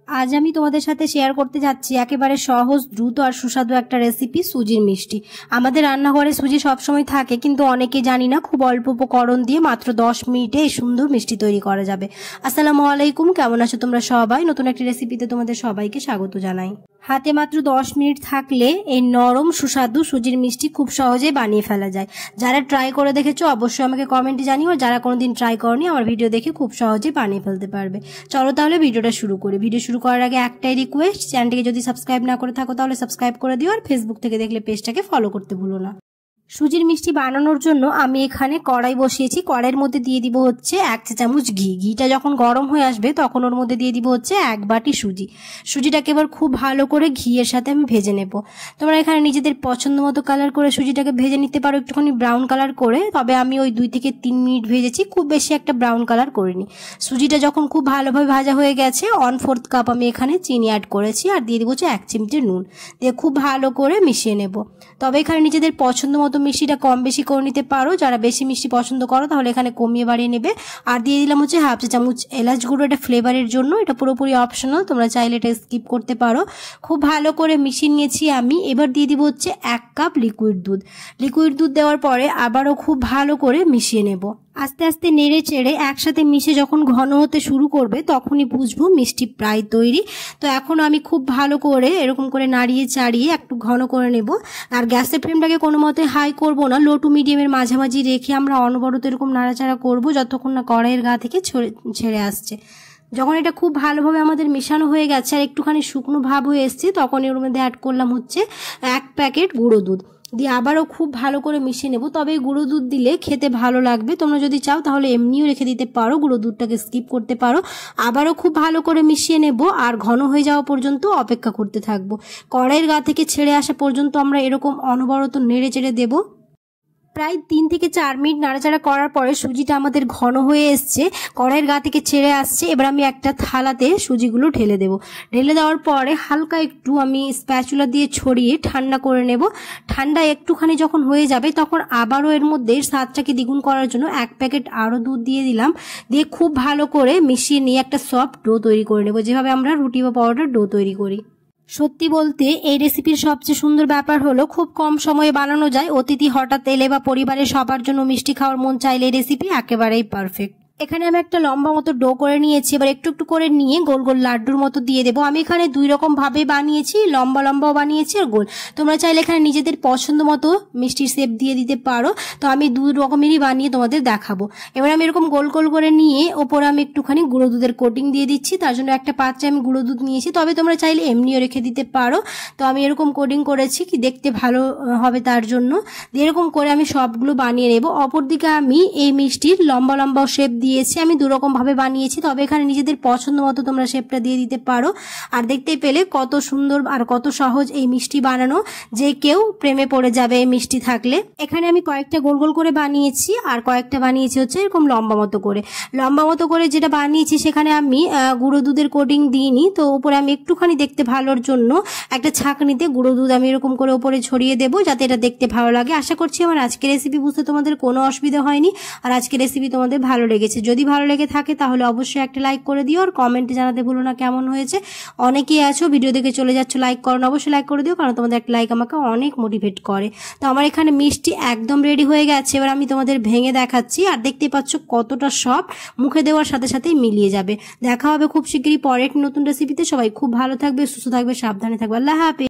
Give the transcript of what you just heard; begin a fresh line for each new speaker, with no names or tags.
আজ আমি তোমাদের সাথে শেয়ার করতে যাচ্ছি একেবারে সহজ, দ্রুত আর সুস্বাদু একটা রেসিপি, সুজির মিষ্টি। আমাদের রান্নাঘরে সুজি সবসময় থাকে, কিন্তু অনেকে জানি না খুব অল্প উপকরণ দিয়ে মাত্র 10 মিনিটে এই সুন্দর মিষ্টি তৈরি করা যাবে। আসসালামু আলাইকুম, কেমন আছো তোমরা সবাই? নতুন একটি রেসিপিতে তোমাদের সবাইকে স্বাগত জানাই। হাতে মাত্র 10 মিনিট থাকলে এই নরম সুস্বাদু সুজির মিষ্টি খুব সহজেই বানিয়ে ফেলা যায়। যারা ট্রাই করে দেখেছো অবশ্যই আমাকে কমেন্টে জানিও, যারা কোনোদিন ট্রাই করনি আমার ভিডিও দেখে খুব সহজেই বানিয়ে ফেলতে পারবে। চলো তাহলে ভিডিওটা শুরু করি। ভিডিও শুরু করার আগে একটাই রিকোয়েস্ট, চ্যানেলটিকে যদি সাবস্ক্রাইব না করে থাকো তাহলে সাবস্ক্রাইব করে দিও, আর ফেসবুক থেকে দেখলে পেজটাকে ফলো করতে ভুলো না। সুজির মিষ্টি বানানোর জন্য আমি এখানে কড়াই বসিয়েছি। কড়াইয়ের মধ্যে দিয়ে দিব হচ্ছে 1 চা চামচ ঘি। ঘিটা যখন গরম হয়ে আসবে তখন ওর মধ্যে দিয়ে দিব হচ্ছে 1 বাটি সুজি। সুজিটাকে এবার খুব ভালো করে ঘিয়ের সাথে আমি ভেজে নেব। তোমরা এখানে নিজেদের পছন্দ মতো কালার করে সুজিটাকে ভেজে নিতে পারো, একটুখানি ব্রাউন কালার করে। তবে আমি ওই 2 থেকে 3 মিনিট ভেজেছি, খুব বেশি একটা ব্রাউন কালার করিনি। সুজিটা যখন খুব ভালোভাবে ভাজা হয়ে গেছে 1/4 কাপ আমি এখানে চিনি অ্যাড করেছি, আর দিয়ে দিব হচ্ছে 1 চিমটে নুন দিয়ে খুব ভালো করে মিশিয়ে নেব। তবে এখানে নিজেদের পছন্দ মতো মিষ্টিটা কম বেশি করে নিতে পারো। যারা বেশি মিষ্টি পছন্দ করো তাহলে এখানে কমিয়ে বাড়িয়ে নেবে। আর দিয়ে দিলাম হচ্ছে 1/2 চা চামচ এলাচ গুঁড়ো, এটা ফ্লেভারের জন্য, এটা পুরোপুরি অপশনাল, তোমরা চাইলে এটা স্কিপ করতে পারো। খুব ভালো করে মিশিয়ে নিয়েছি আমি। এবার দিয়ে দিব হচ্ছে 1 কাপ লিকুইড দুধ। লিকুইড দুধ দেওয়ার পরে আবারও খুব ভালো করে মিশিয়ে নেব। আস্তে আস্তে নেড়ে চেড়ে একসাথে মিশে যখন ঘন হতে শুরু করবে তখনই বুঝবো মিষ্টি প্রায় তৈরি। তো এখন আমি খুব ভালো করে এরকম করে নাড়িয়ে চাড়িয়ে একটু ঘন করে নেব। আর গ্যাসের ফ্লেমটাকে কোনো মতে হাই করব না, লো টু মিডিয়ামের মাঝামাঝি রেখে আমরা অনবরত এরকম নাড়াচাড়া করব যতক্ষণ না কড়াইয়ের গা থেকে ছেড়ে আসছে। যখন এটা খুব ভালোভাবে আমাদের মেশানো হয়ে গেছে আর একটুখানি শুকনো ভাব হয়ে এসছে তখন এর মধ্যে অ্যাড করলাম হচ্ছে 1 প্যাকেট গুঁড়ো দুধ দিয়ে আবারও খুব ভালো করে মিশিয়ে নেব। তবে গুঁড়ো দুধ দিলে খেতে ভালো লাগবে, তোমরা যদি চাও তাহলে এমনিও রেখে দিতে পারো, গুঁড়ো দুধটাকে স্কিপ করতে পারো। আবারও খুব ভালো করে মিশিয়ে নেব আর ঘন হয়ে যাওয়া পর্যন্ত অপেক্ষা করতে থাকবো। কড়াইয়ের গা থেকে ছেড়ে আসা পর্যন্ত আমরা এরকম অনবরত নেড়ে চেড়ে দেবো। প্রায় 3 থেকে 4 মিনিট নাড়াচাড়া করার পরে সুজিটা আমাদের ঘন হয়ে এসছে, কড়াইয়ের গা থেকে ছেড়ে আসছে। এবার আমি একটা থালাতে সুজিগুলো ঢেলে দেব। ঢেলে দেওয়ার পরে হালকা একটু আমি স্প্যাচুলা দিয়ে ছড়িয়ে ঠান্ডা করে নেব। ঠান্ডা একটুখানি যখন হয়ে যাবে তখন আবারও এর মধ্যে স্বাদটাকে দ্বিগুণ করার জন্য 1 প্যাকেট আরও দুধ দিয়ে দিলাম। দিয়ে খুব ভালো করে মিশিয়ে নিয়ে একটা সফট ডো তৈরি করে নেব, যেভাবে আমরা রুটি বা পরোটার ডো তৈরি করি। সত্যি বলতে এই রেসিপির সবচেয়ে সুন্দর ব্যাপার হলো খুব কম সময়ে বানানো যায়। অতিথি হঠাৎ এলে বা পরিবারের সবার জন্য মিষ্টি খাওয়ার মন চাইলে এই রেসিপি একেবারেই পারফেক্ট। এখানে আমি একটা লম্বা মতো ডো করে নিয়েছি, এবার একটু একটু করে নিয়ে গোল গোল লাড্ডুর মতো দিয়ে দেবো। আমি এখানে 2 রকম ভাবে বানিয়েছি, লম্বা লম্বাও বানিয়েছি আর গোল। তোমরা চাইলে এখানে নিজেদের পছন্দ মতো মিষ্টির শেপ দিয়ে দিতে পারো, তো আমি 2 রকমেরই বানিয়ে তোমাদের দেখাবো। এবার আমি এরকম গোল গোল করে নিয়ে ওপরে আমি একটুখানি গুঁড়ো দুধের কোটিং দিয়ে দিচ্ছি। তার জন্য একটা পাত্রে আমি গুঁড়ো দুধ নিয়েছি, তবে তোমরা চাইলে এমনিও রেখে দিতে পারো। তো আমি এরকম কোটিং করেছি কি দেখতে ভালো হবে তার জন্য। এরকম করে আমি সবগুলো বানিয়ে নেব। অপরদিকে আমি এই মিষ্টির লম্বা লম্বা শেপ দিয়েছি, আমি 2 রকম ভাবে বানিয়েছি, তবে এখানে নিজেদের পছন্দ মতো তোমরা শেপটা দিয়ে দিতে পারো। আর দেখতে পেলে কত সুন্দর আর কত সহজ এই মিষ্টি বানানো, যে কেউ প্রেমে পড়ে যাবে এই মিষ্টি থাকলে। এখানে আমি কয়েকটা গোল গোল করে বানিয়েছি আর কয়েকটা বানিয়েছি হচ্ছে এরকম লম্বা মতো করে। লম্বা মতো করে যেটা বানিয়েছি সেখানে আমি গুঁড়ো দুধের কোটিং দিইনি, তো উপরে আমি একটুখানি দেখতে ভালোর জন্য একটা ছাঁকনিতে গুঁড়ো দুধ আমি এরকম করে উপরে ছড়িয়ে দেবো, যাতে এটা দেখতে ভালো লাগে। আশা করছি আমার আজকের রেসিপি বুঝতে তোমাদের কোনো অসুবিধা হয়নি, আর আজকের রেসিপি তোমাদের ভালো লেগেছে। যদি ভালো লেগে থাকে তাহলে অবশ্যই একটা লাইক করে দিও, আর কমেন্টে জানাতে ভুলো না কেমন হয়েছে। অনেকেই আছো ভিডিও দেখে চলে যাচ্ছ, লাইক করো না, অবশ্যই লাইক করে দিও, কারণ তোমাদের একটা লাইক আমাকে অনেক মোটিভেট করে। তো আমার এখানে মিষ্টি একদম রেডি হয়ে গেছে, এবার আমি তোমাদের ভেঙে দেখাচ্ছি। আর দেখতে পাচ্ছ কতটা সফট, মুখে দেওয়ার সাথে সাথেই মিলিয়ে যাবে। দেখা হবে খুব শীঘ্রই পরের নতুন রেসিপিতে। সবাই খুব ভালো থাকবে, সুস্থ থাকবে, সাবধানে থাকবে। আল্লাহ হাফেজ।